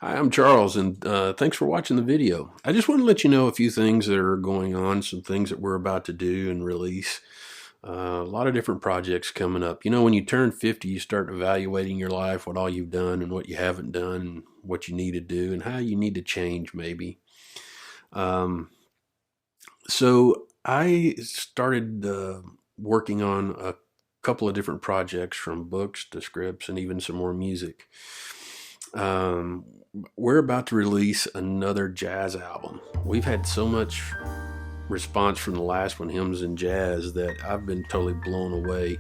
Hi, I'm Charles, and thanks for watching the video. I just want to let you know a few things that are going on, some things that we're about to do and release. A lot of different projects coming up. You know, when you turn 50, you start evaluating your life, what all you've done and what you haven't done, and what you need to do, and how you need to change, maybe. Um, so I started working on a couple of different projects, from books to scripts and even some more music. Um, we're about to release another jazz album. We've had so much response from the last one, Hymns and Jazz, that I've been totally blown away.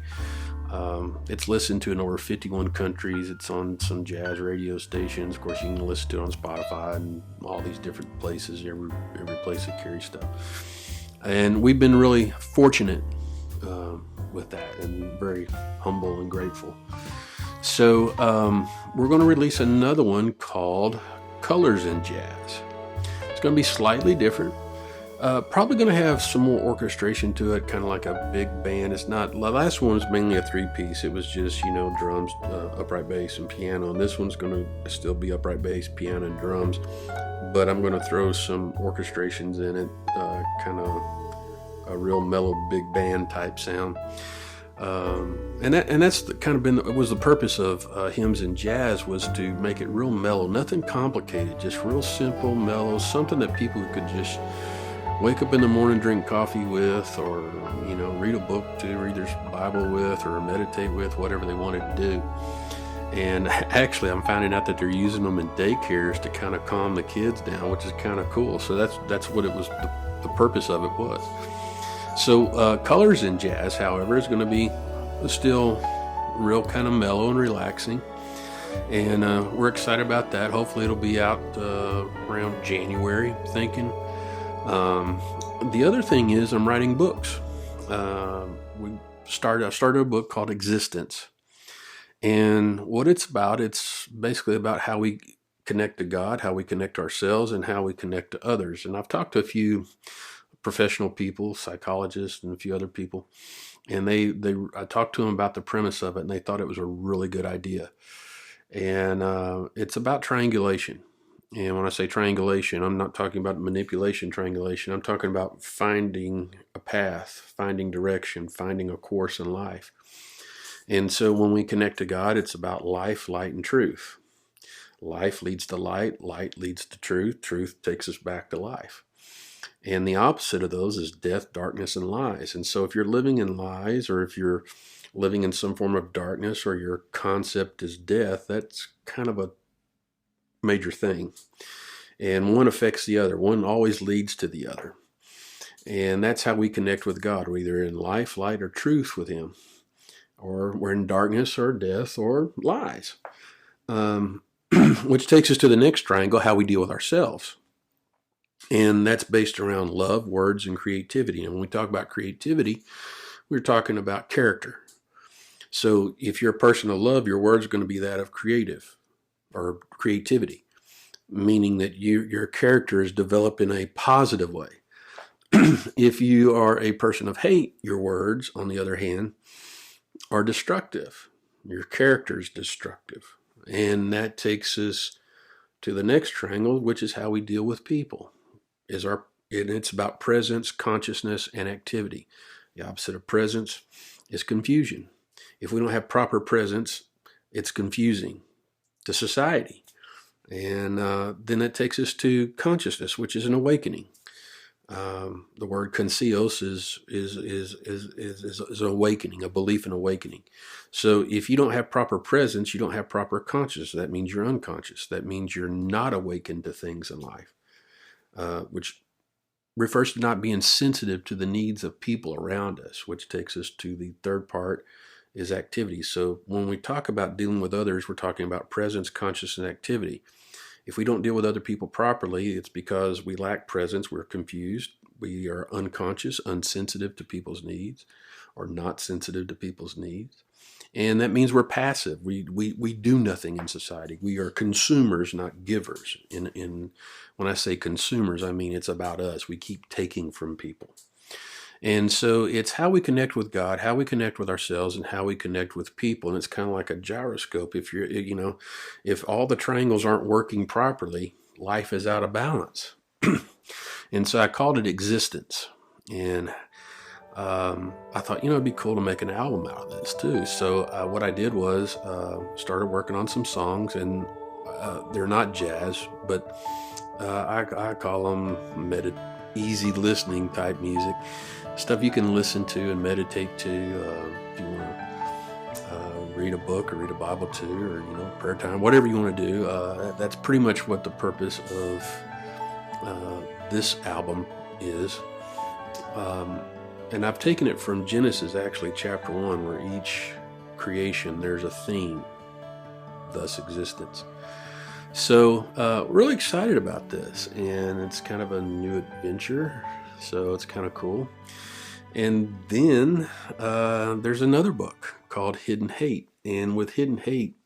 It's listened to in over 51 countries. It's on some jazz radio stations. Of course, you can listen to it on Spotify and all these different places, every place that carries stuff. And we've been really fortunate with that, and very humble and grateful. So we're going to release another one called Colors in Jazz. It's going to be slightly different. Probably going to have some more orchestration to it, kind of like a big band. It's not. The last one was mainly a three-piece. It was just, drums, upright bass, and piano. And this one's going to still be upright bass, piano, and drums. But I'm going to throw some orchestrations in it, kind of a real mellow big band type sound. That's kind of been was the purpose of Hymns and Jazz, was to make it real mellow, nothing complicated, just real simple, mellow, something that people could just wake up in the morning, drink coffee with, or read a book to read their Bible with, or meditate with, whatever they wanted to do. And actually, I'm finding out that they're using them in daycares to kind of calm the kids down, which is kind of cool. So that's what it was. The purpose of it was. So Colors in Jazz, however, is going to be still real kind of mellow and relaxing. And we're excited about that. Hopefully it'll be out around January, I'm thinking. The other thing is I'm writing books. I started a book called Existence. And what it's basically about how we connect to God, how we connect to ourselves, and how we connect to others. And I've talked to a few professional people, psychologists, and a few other people, and I talked to them about the premise of it, and they thought it was a really good idea. And it's about triangulation. And when I say triangulation, I'm not talking about manipulation triangulation. I'm talking about finding a path, finding direction, finding a course in life. And so when we connect to God, it's about life, light, and truth. Life leads to light, light leads to truth, truth takes us back to life. And the opposite of those is death, darkness, and lies. And so if you're living in lies, or if you're living in some form of darkness, or your concept is death, that's kind of a major thing. And one affects the other. One always leads to the other. And that's how we connect with God. We're either in life, light, or truth with Him. Or we're in darkness, or death, or lies. Which takes us to the next triangle, how we deal with ourselves. And that's based around love, words, and creativity. And when we talk about creativity, we're talking about character. So if you're a person of love, your words are going to be that of creative or creativity, meaning that your character is developed in a positive way. If you are a person of hate, your words, on the other hand, are destructive. Your character is destructive. And that takes us to the next triangle, which is how we deal with people. It's about presence, consciousness, and activity. The opposite of presence is confusion. If we don't have proper presence, it's confusing to society. And then that takes us to consciousness, which is an awakening. The word konsios is awakening, a belief in awakening. So if you don't have proper presence, you don't have proper consciousness. That means you're unconscious. That means you're not awakened to things in life. Which refers to not being sensitive to the needs of people around us, which takes us to the third part, is activity. So when we talk about dealing with others, we're talking about presence, consciousness, and activity. If we don't deal with other people properly, it's because we lack presence, we're confused, we are unconscious, unsensitive to people's needs, or not sensitive to people's needs. And that means we're passive. We do nothing in society. We are consumers, not givers. When I say consumers, I mean it's about us. We keep taking from people. And so it's how we connect with God, how we connect with ourselves, and how we connect with people. And it's kind of like a gyroscope. If if all the triangles aren't working properly, life is out of balance. And so I called it existence. And I thought, it'd be cool to make an album out of this too. So what I did was started working on some songs, and they're not jazz, but I call them easy listening type music, stuff you can listen to and meditate to. If you want to read a book or read a Bible to, or prayer time, whatever you want to do. That's pretty much what the purpose of this album is. And I've taken it from Genesis, actually, chapter 1, where each creation there's a theme, thus existence. So really excited about this, and it's kind of a new adventure, so it's kind of cool. And then there's another book called Hidden Hate, and with Hidden Hate,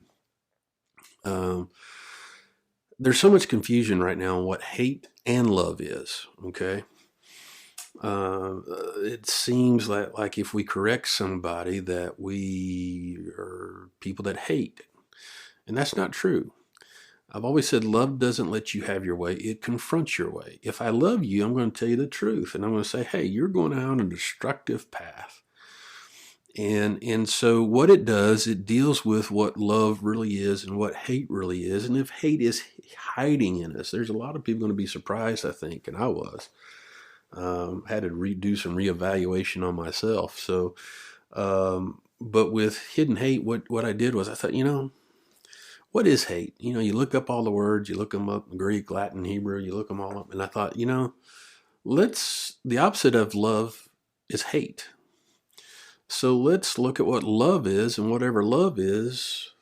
there's so much confusion right now on what hate and love is, okay? It seems like if we correct somebody that we are people that hate, and that's not true. I've always said love doesn't let you have your way. It confronts your way. If I love you, I'm going to tell you the truth. And I'm going to say, hey, you're going down a destructive path. And so what it does, it deals with what love really is and what hate really is. And if hate is hiding in us, there's a lot of people going to be surprised, I think, and I was. Had to do some reevaluation on myself. So, but with Hidden Hate, what I did was I thought, what is hate? You look up all the words, you look them up in Greek, Latin, Hebrew, you look them all up. And I thought, the opposite of love is hate. So let's look at what love is, and whatever love is,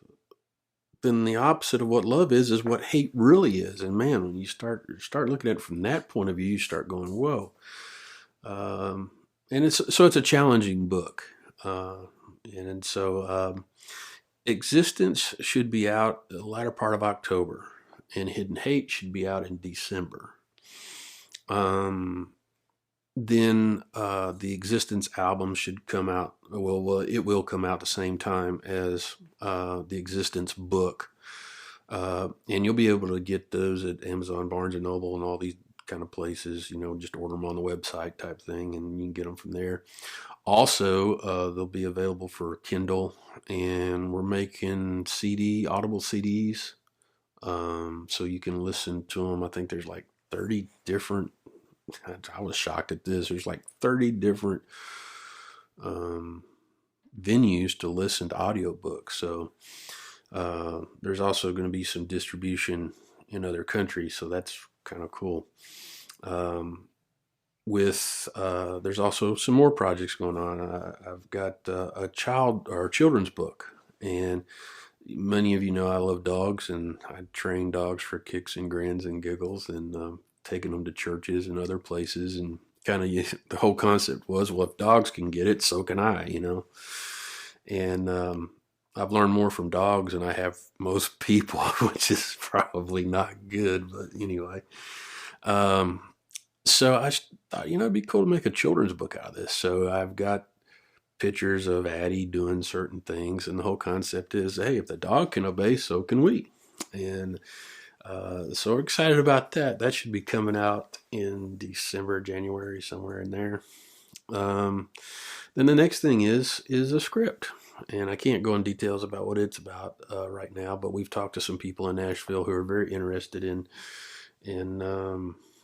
then the opposite of what love is what hate really is. And man, when you start looking at it from that point of view, you start going, whoa. And it's a challenging book. And so Existence should be out the latter part of October, and Hidden Hate should be out in December. Then the Existence album should come out. Well, it will come out the same time as the Existence book, and you'll be able to get those at Amazon, Barnes and Noble, and all these kind of places. Just order them on the website type thing, and you can get them from there. Also, they'll be available for Kindle, and we're making Audible CDs, so you can listen to them. I think there's like 30 different, I was shocked at this, there's like 30 different venues to listen to audiobooks. So there's also going to be some distribution in other countries, so that's kind of cool. There's also some more projects going on. I've got a children's book, and many of you know I love dogs, and I train dogs for kicks and grins and giggles, and taking them to churches and other places, and kind of the whole concept was, well, if dogs can get it, so can I, and I've learned more from dogs than I have most people, which is probably not good, but anyway. So I thought, it'd be cool to make a children's book out of this. So I've got pictures of Addie doing certain things, and the whole concept is, hey, if the dog can obey, so can we. And so we're excited about that. That should be coming out in December, January, somewhere in there. Then the next thing is a script. And I can't go in details about what it's about right now, but we've talked to some people in Nashville who are very interested in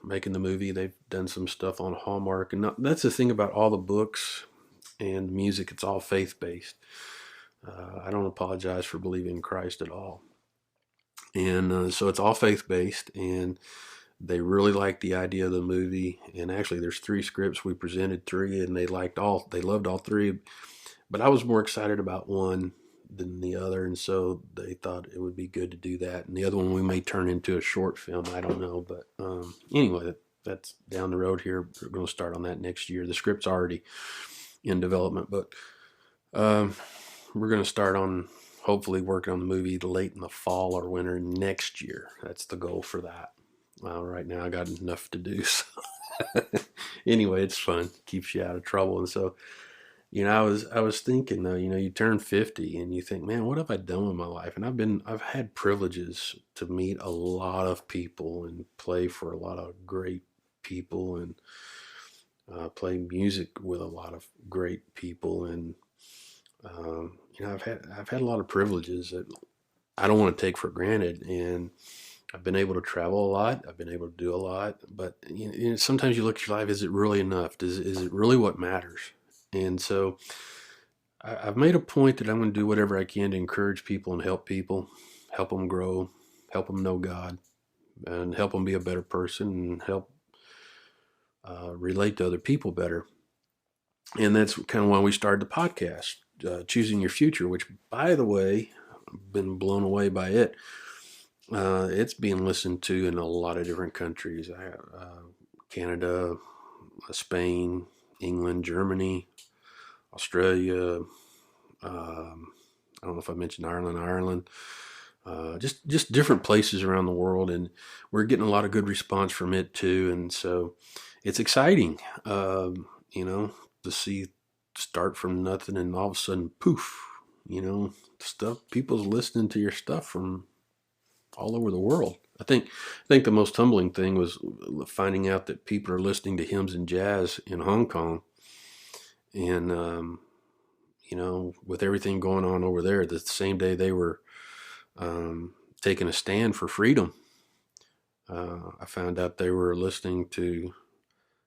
making the movie. They've done some stuff on Hallmark, and that's the thing about all the books and music. It's all faith-based. I don't apologize for believing in Christ at all. And so it's all faith-based, and they really liked the idea of the movie. And actually, there's 3 scripts. We presented 3, and they loved all 3. But I was more excited about one than the other, and so they thought it would be good to do that. And the other one we may turn into a short film. I don't know, but anyway, that's down the road here. We're going to start on that next year. The script's already in development, but we're going to start on hopefully working on the movie late in the fall or winter next year. That's the goal for that. Right now I got enough to do, so Anyway, it's fun. Keeps you out of trouble. And so, I was thinking though, you turn 50 and you think, man, what have I done with my life? And I've had privileges to meet a lot of people and play for a lot of great people and play music with a lot of great people. And, I've had a lot of privileges that I don't want to take for granted. And I've been able to travel a lot. I've been able to do a lot, but sometimes you look at your life, is it really enough? Is it really what matters? And so I've made a point that I'm going to do whatever I can to encourage people, help them grow, help them know God, and help them be a better person and help relate to other people better. And that's kind of why we started the podcast, Choosing Your Future, which, by the way, I've been blown away by it. It's being listened to in a lot of different countries. Canada, Spain, England, Germany, Australia. I don't know if I mentioned Ireland. Just different places around the world, and we're getting a lot of good response from it too. And so it's exciting, to see start from nothing and all of a sudden, poof, stuff. People's listening to your stuff from all over the world. I think the most humbling thing was finding out that people are listening to hymns and jazz in Hong Kong, and with everything going on over there, the same day they were taking a stand for freedom, I found out they were listening to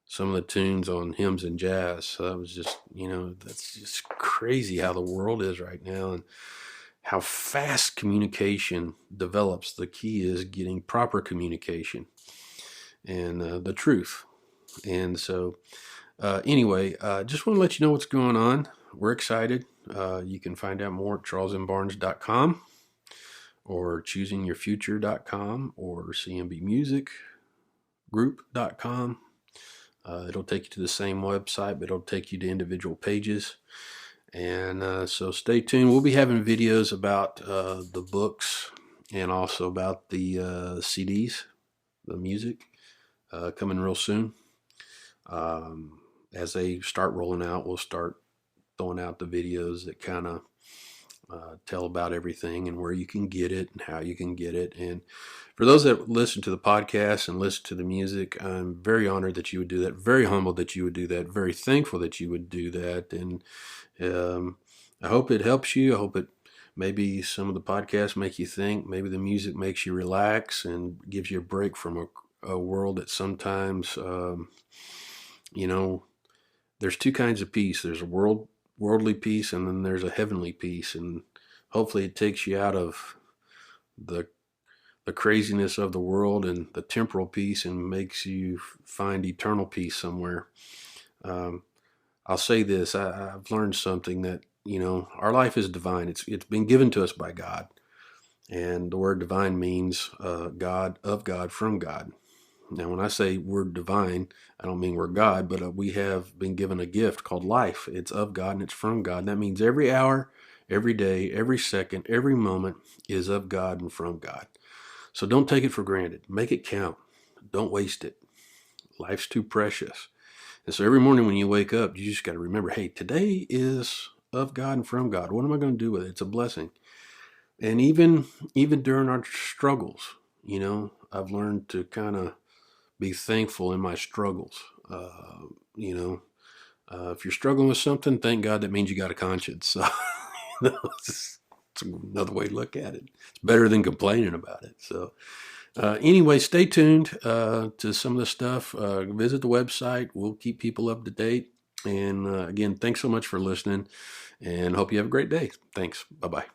some of the tunes on hymns and jazz. So that was just, that's just crazy how the world is right now and how fast communication develops. The key is getting proper communication and the truth. And so, anyway, just want to let you know what's going on. We're excited. You can find out more at charlesmbarnes.com or choosingyourfuture.com or cmbmusicgroup.com. It'll take you to the same website, but it'll take you to individual pages. And so stay tuned. We'll be having videos about the books and also about the CDs, the music, coming real soon. As they start rolling out, we'll start throwing out the videos that kind of tell about everything and where you can get it and how you can get it. And for those that listen to the podcast and listen to the music, I'm very honored that you would do that, very humbled that you would do that, very thankful that you would do that. And I hope it helps you. I hope it maybe some of the podcasts make you think, maybe the music makes you relax and gives you a break from a world that sometimes, there's two kinds of peace. There's a worldly peace, and then there's a heavenly peace. And hopefully it takes you out of the craziness of the world and the temporal peace and makes you find eternal peace somewhere. I'll say this, I've learned something that, our life is divine. It's been given to us by God. And the word divine means God, of God, from God. Now, when I say we're divine, I don't mean we're God, but we have been given a gift called life. It's of God and it's from God. That means every hour, every day, every second, every moment is of God and from God. So don't take it for granted. Make it count. Don't waste it. Life's too precious. And so every morning when you wake up, you just got to remember, hey, today is of God and from God. What am I going to do with it? It's a blessing. And even during our struggles, I've learned to kind of be thankful in my struggles. If you're struggling with something, thank God that means you got a conscience. So it's another way to look at it. It's better than complaining about it. So anyway, stay tuned to some of the stuff. Visit the website. We'll keep people up to date. And again, thanks so much for listening and hope you have a great day. Thanks. Bye-bye.